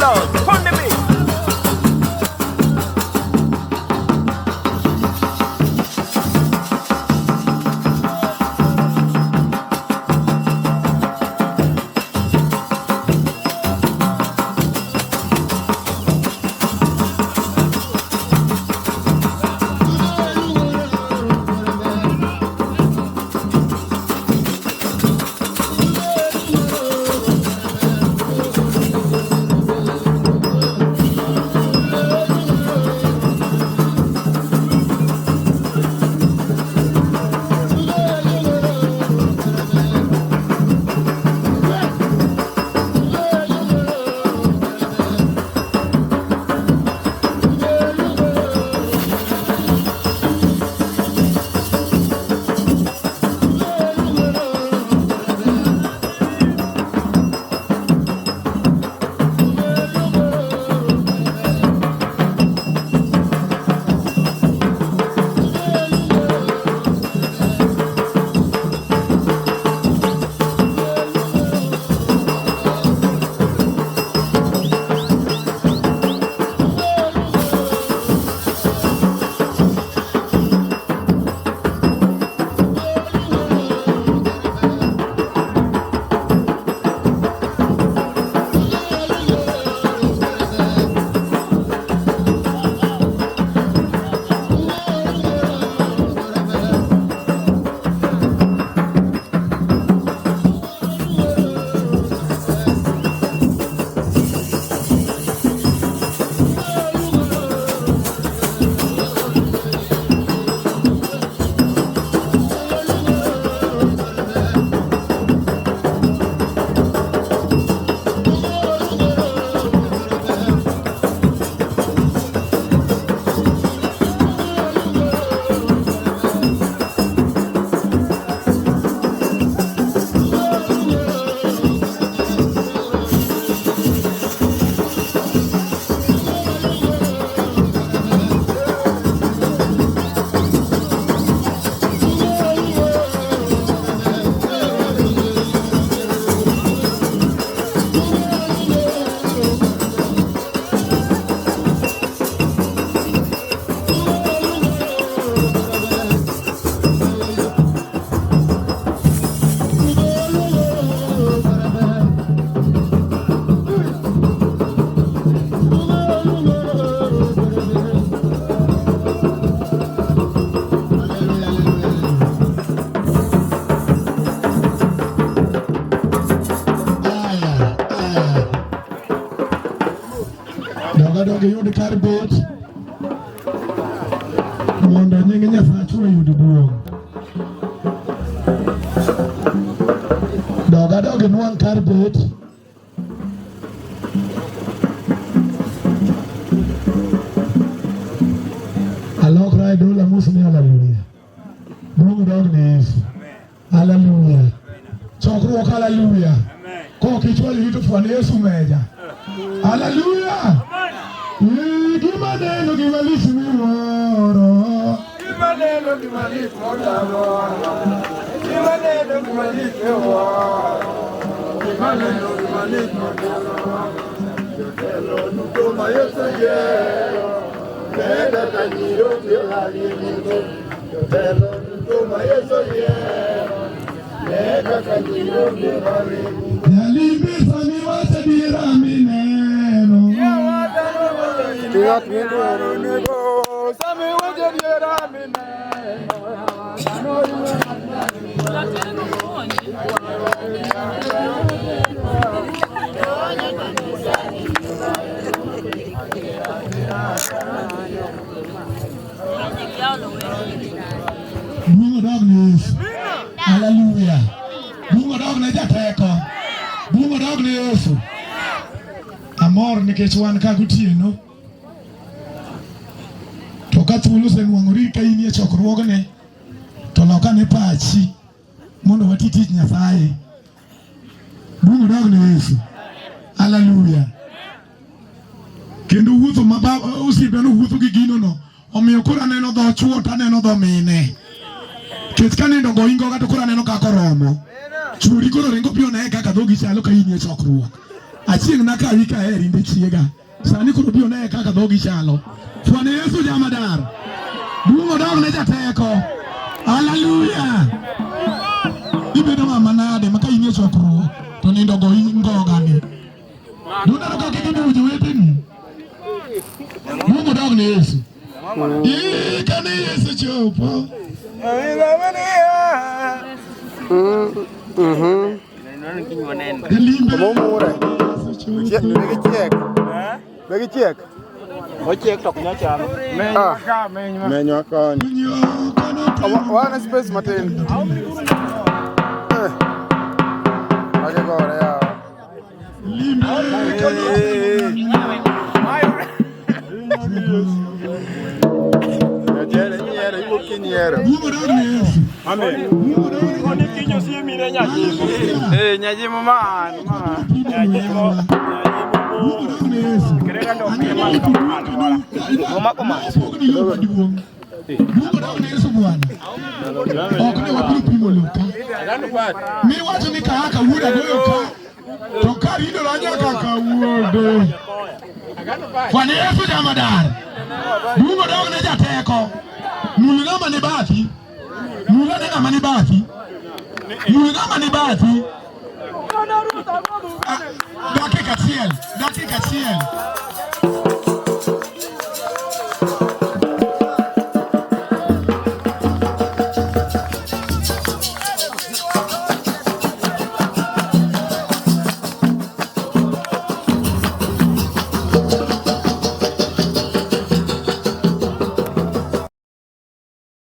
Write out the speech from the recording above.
Lord. Ponde me. Doge yudi karbet mondo nyingi nyasachu yudi duong. Doge nuang karbet alok rai dola musni hallelujah. Duong dog ni Yesu. Hallelujah. Chokruok hallelujah. Ko kichwali vitu fwani Yesu meja. Hallelujah. Gimaneno gimalisi moro. Gimaneno gimalisi moro. Gimaneno gimalisi moro. Gimaneno gimalisi moro. Yotelo nukoma yosoye. Neda tanjiro kiolali nito. Yotelo nukoma yosoye. Neda tanjiro kiolali nito. Yalimisa miwase diramineno. Tiat mendo nego, sami waje diera mine. Bungo dog news. Hallelujah. Bungo dog na jateko. Bungo dog ni Yesu. Amor nikech wan ka Gotieno. To ka thuolo senwang'ori ka inie chokruogne to lokane pachi mondo wati tich Nyasaye. Bungo dog ni Yesu. Hallelujah. Kendo wuotho osiepeno wuotho gi gino no omiyo koro aneno dho chuo to aneno dho mine. Kech ka nindo go ingo ga to koro aneno kako romo. Chuori koro ringo piyo ne kaka dhogi chalo ka inie chokruok. Achieng na ka wika eri ndi chiega. Sani kuro bio ne kaka dhogi chalo. Fwane Yesu jamadar. Duongo dog ne jateko. Hallelujah. Ibedo manade maka inye chokruok to nindo go ngoga ni. Duna ka kikidu jweteni. Duongo dog ne Yesu. Kane Yesu chopo. Bagi cek. Mau cek toknya cam. Menyo kan. Wana space matin. Aja gore ya. Nyere ibu kinyere. Amen. Koni kinyo si mire nyaji. Nyaji man. Nyaji mo. Kereka ndo kema kama. Ngoma koma. Mungu dog ne Yesu Bwana. Okune wabiri primo luka. Mi watu ni kahaka wuda goyo ka. Toka rido ranya kaka wude. Fwane Yesu jamadar. Mungu dog ne jateko. Mulingama ni bathi. Mulingama ni bathi. Mulingama ni bathi. Dakika tiel.